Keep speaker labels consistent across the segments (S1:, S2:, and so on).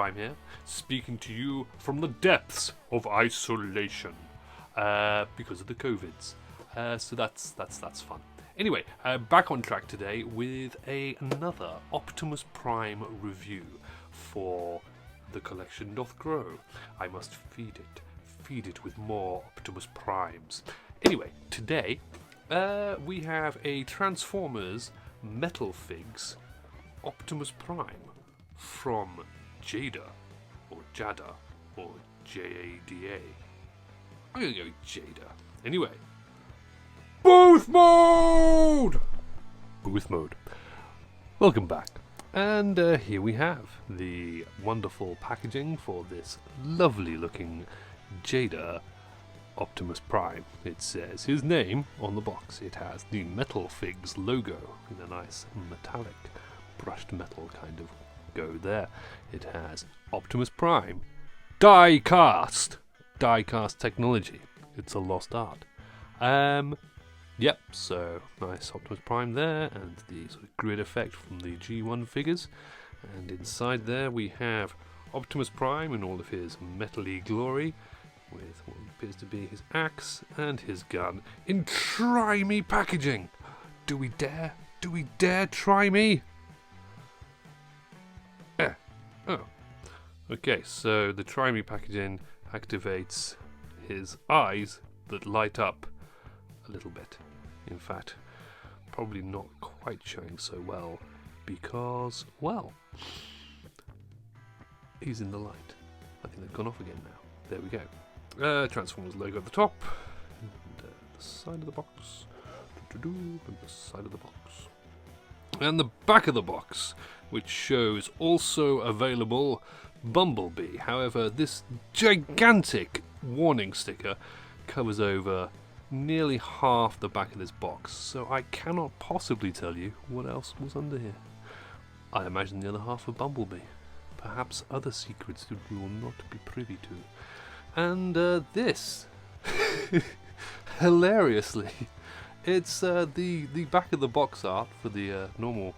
S1: Prime here, speaking to you from the depths of isolation because of the COVIDs. So that's fun. Anyway, back on track today with another Optimus Prime review for The Collection Doth Grow. I must feed it with more Optimus Primes. Anyway, today we have a Transformers METALFIGS Optimus Prime from Jada, or Jada, or Jada. I'm gonna go with Jada. Anyway, Booth Mode! Booth Mode. Welcome back. And here we have the wonderful packaging for this lovely looking Jada Optimus Prime. It says his name on the box. It has the METALFIGS logo in a nice metallic brushed metal kind of go there. It has Optimus Prime die-cast technology. It's a lost art. Yep, so nice Optimus Prime there, and the sort of grid effect from the G1 figures. And inside there we have Optimus Prime in all of his metally glory, with what appears to be his axe and his gun in try-me packaging. Do we dare? Do we dare try me? Oh. Okay, so the try-me packaging activates his eyes that light up a little bit. In fact, probably not quite showing so well because, well, he's in the light. I think they've gone off again now. There we go. Transformers logo at the top, and the side of the box, and the side of the box, and the back of the box, which shows also available Bumblebee. However, this gigantic warning sticker covers over nearly half the back of this box, so I cannot possibly tell you what else was under here. I imagine the other half of Bumblebee. Perhaps other secrets that we will not be privy to. And this, hilariously, it's the back of the box art for the normal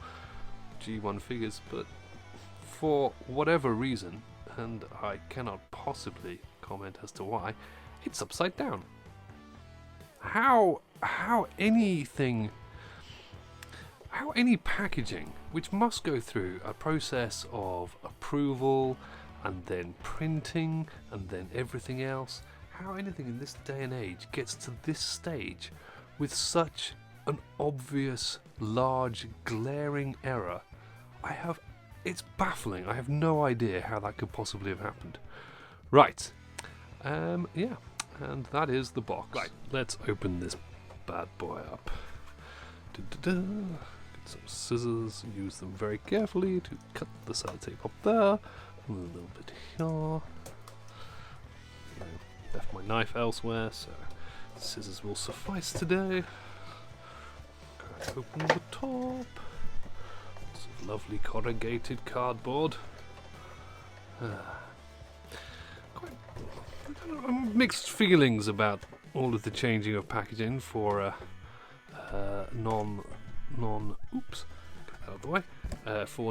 S1: G1 figures, but for whatever reason, and I cannot possibly comment as to why, it's upside down. How any packaging, which must go through a process of approval and then printing and then everything else, how anything in this day and age gets to this stage with such an obvious, large, glaring error, it's baffling. I have no idea how that could possibly have happened. Right, yeah. And that is the box. Right, let's open this bad boy up. Get some scissors, use them very carefully to cut the sellotape up there, a little bit here. I left my knife elsewhere, so scissors will suffice today. Open the top. Some lovely corrugated cardboard. Mixed feelings about all of the changing of packaging for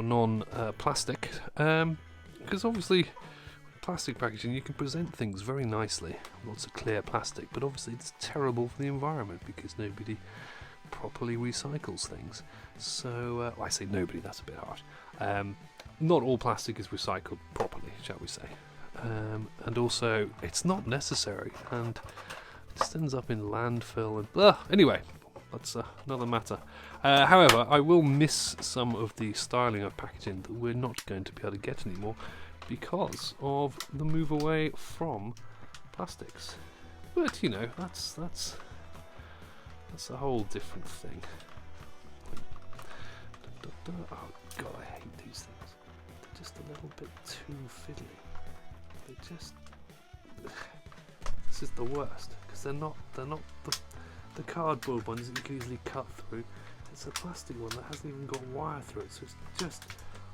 S1: non-plastic, because obviously plastic packaging you can present things very nicely, lots of clear plastic, but obviously it's terrible for the environment because nobody properly recycles things. So I say nobody, that's a bit harsh. Not all plastic is recycled properly, shall we say. And also, it's not necessary, and it just ends up in landfill. And anyway, that's another matter. However, I will miss some of the styling of packaging that we're not going to be able to get anymore because of the move away from plastics. But you know, that's a whole different thing. Oh God, I hate these things. They're just a little bit too fiddly. This is the worst because they're not the cardboard ones that you can easily cut through. It's a plastic one that hasn't even got wire through it, so it's just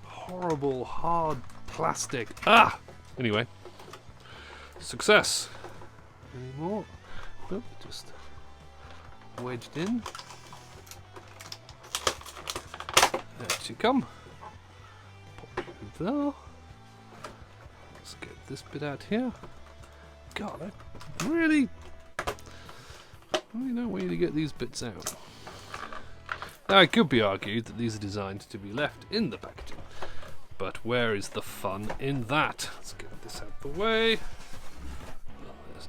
S1: horrible hard plastic. Anyway, success. Any more? Nope, just wedged in. There you come. Pop it there. Let's get this bit out here. God, I really don't want you to get these bits out. Now, it could be argued that these are designed to be left in the packaging, but where is the fun in that? Let's get this out the way.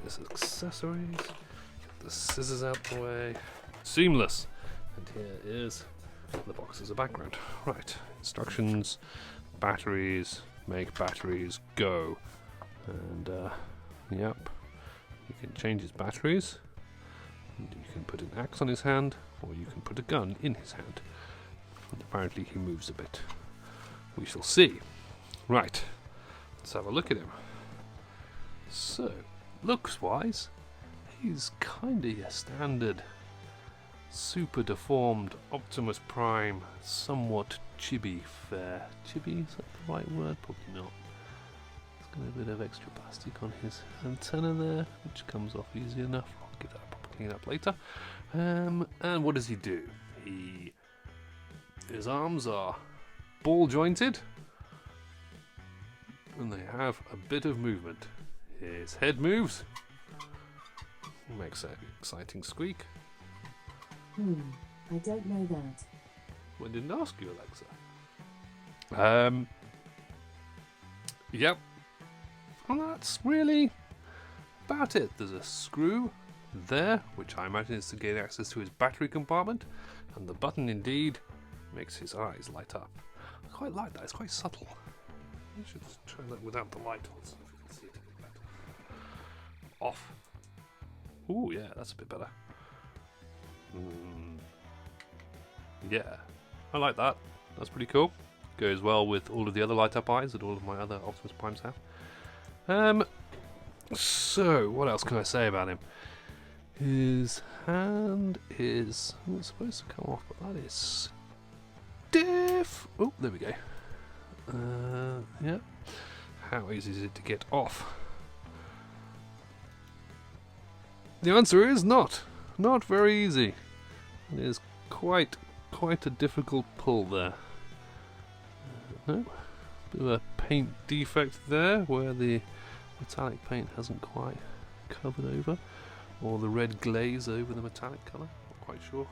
S1: There's his accessories. Get the scissors out the way. Seamless. And here is the box as a background. Right, instructions, batteries, make batteries, go. And, yep, you can change his batteries. And you can put an axe on his hand, or you can put a gun in his hand. And apparently he moves a bit. We shall see. Right, let's have a look at him. So, looks-wise, he's kinda your standard super deformed Optimus Prime, somewhat chibi fare. Chibi, is that the right word? Probably not. He's got a bit of extra plastic on his antenna there, which comes off easy enough. I'll give that a proper clean up later. And what does he do? His arms are ball jointed, and they have a bit of movement. His head moves, makes an exciting squeak.
S2: I don't know that.
S1: Well, I didn't ask you, Alexa. Yep. And that's really about it. There's a screw there, which I imagine is to gain access to his battery compartment, and the button indeed makes his eyes light up. I quite like that. It's quite subtle. I should try that without the light on, so you can see it a bit better. Off. Ooh, yeah, that's a bit better. Yeah, I like that. That's pretty cool. Goes well with all of the other light up eyes that all of my other Optimus Primes have. So, what else can I say about him? His hand is supposed to come off, but that is stiff. Oh, there we go. Yeah. How easy is it to get off? The answer is not very easy. It is quite a difficult pull there. No, bit of a paint defect there, where the metallic paint hasn't quite covered over, or the red glaze over the metallic colour. Not quite sure.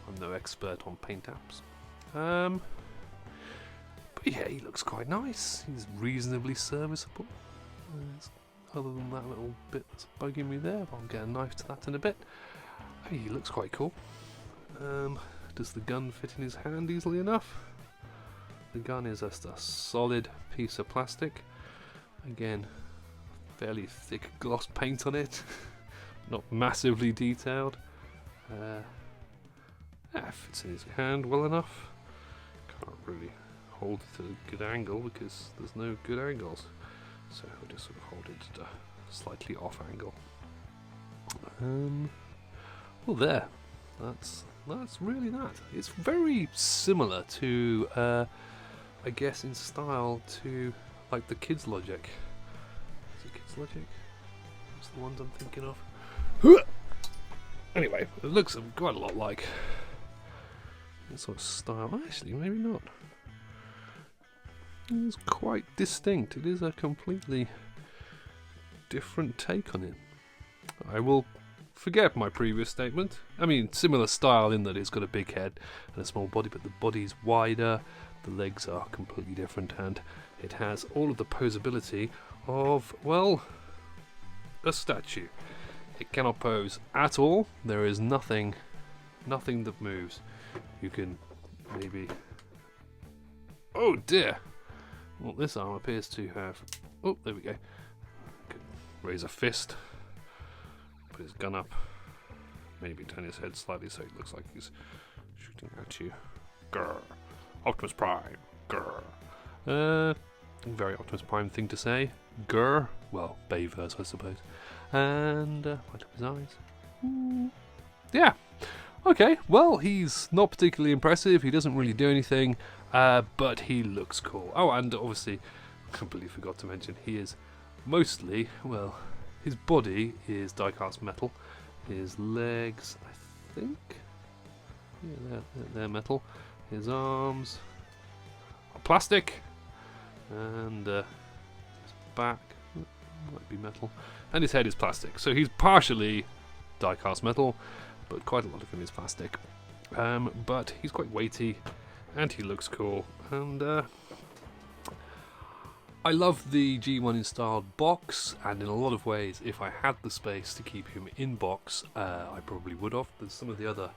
S1: I'm no expert on paint apps. But yeah, he looks quite nice. He's reasonably serviceable. Other than that little bit that's bugging me there, but I'll get a knife to that in a bit. Hey, he looks quite cool. Does the gun fit in his hand easily enough? The gun is just a solid piece of plastic. Again, fairly thick gloss paint on it. Not massively detailed. Fits in his hand well enough. Can't really hold it at a good angle because there's no good angles. So we'll just sort of hold it at a slightly off angle. Well, there. That's really that. It's very similar to, I guess, in style to like the Kids Logic. Is it Kids Logic? That's the ones I'm thinking of. Anyway, it looks quite a lot like that sort of style. Actually, maybe not. It's quite distinct. It is a completely different take on it. I will forget my previous statement. I mean, similar style in that it's got a big head and a small body, but the body's wider, the legs are completely different, and it has all of the posability of, well, a statue. It cannot pose at all. There is nothing that moves. You can maybe... Oh dear! Well, this arm appears to have... Oh, there we go. Could raise a fist. Put his gun up. Maybe turn his head slightly so it looks like he's shooting at you. Grr. Optimus Prime. Grr. Very Optimus Prime thing to say. Grr. Well, Bayverse, I suppose. And light up his eyes. Yeah. Okay, well, he's not particularly impressive. He doesn't really do anything, but he looks cool. Oh, and obviously, I completely forgot to mention, he is mostly, well, his body is die-cast metal. His legs, I think, yeah, they're metal. His arms are plastic, and his back might be metal, and his head is plastic. So he's partially die-cast metal, but quite a lot of him is plastic. But he's quite weighty, and he looks cool, and I love the G1 installed box, and in a lot of ways, if I had the space to keep him in box, I probably would have. There's some of the other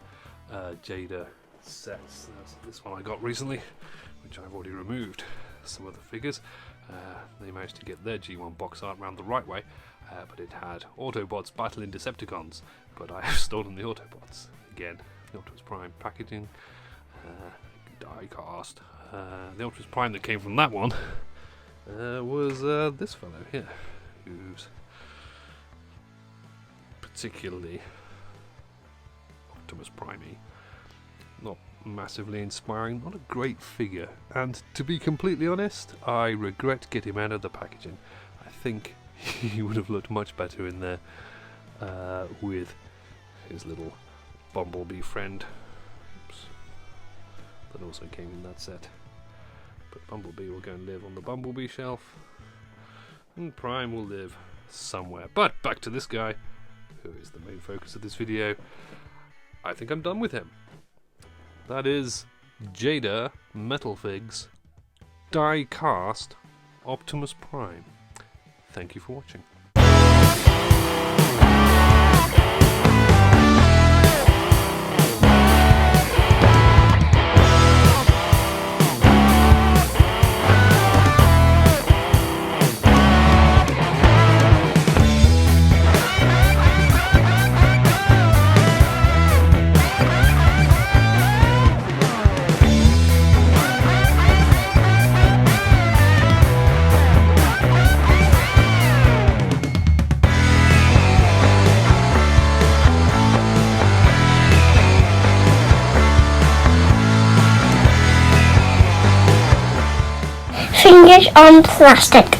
S1: Jada sets. There's this one I got recently, which I've already removed some of the figures. They managed to get their G1 box art round the right way, but it had Autobots battling Decepticons, but I have stolen the Autobots. Again, the Optimus Prime packaging, die cast. The Optimus Prime that came from that one was this fellow here, who's particularly Optimus Prime-y. Not massively inspiring, not a great figure, and to be completely honest, I regret getting him out of the packaging. I think he would have looked much better in there with his little Bumblebee friend. Oops. That also came in that set. But Bumblebee will go and live on the Bumblebee shelf, and Prime will live somewhere. But back to this guy, who is the main focus of this video. I think I'm done with him. That is Jada METALFIGS die-cast Optimus Prime. Thank you for watching.
S2: Fingers on plastic.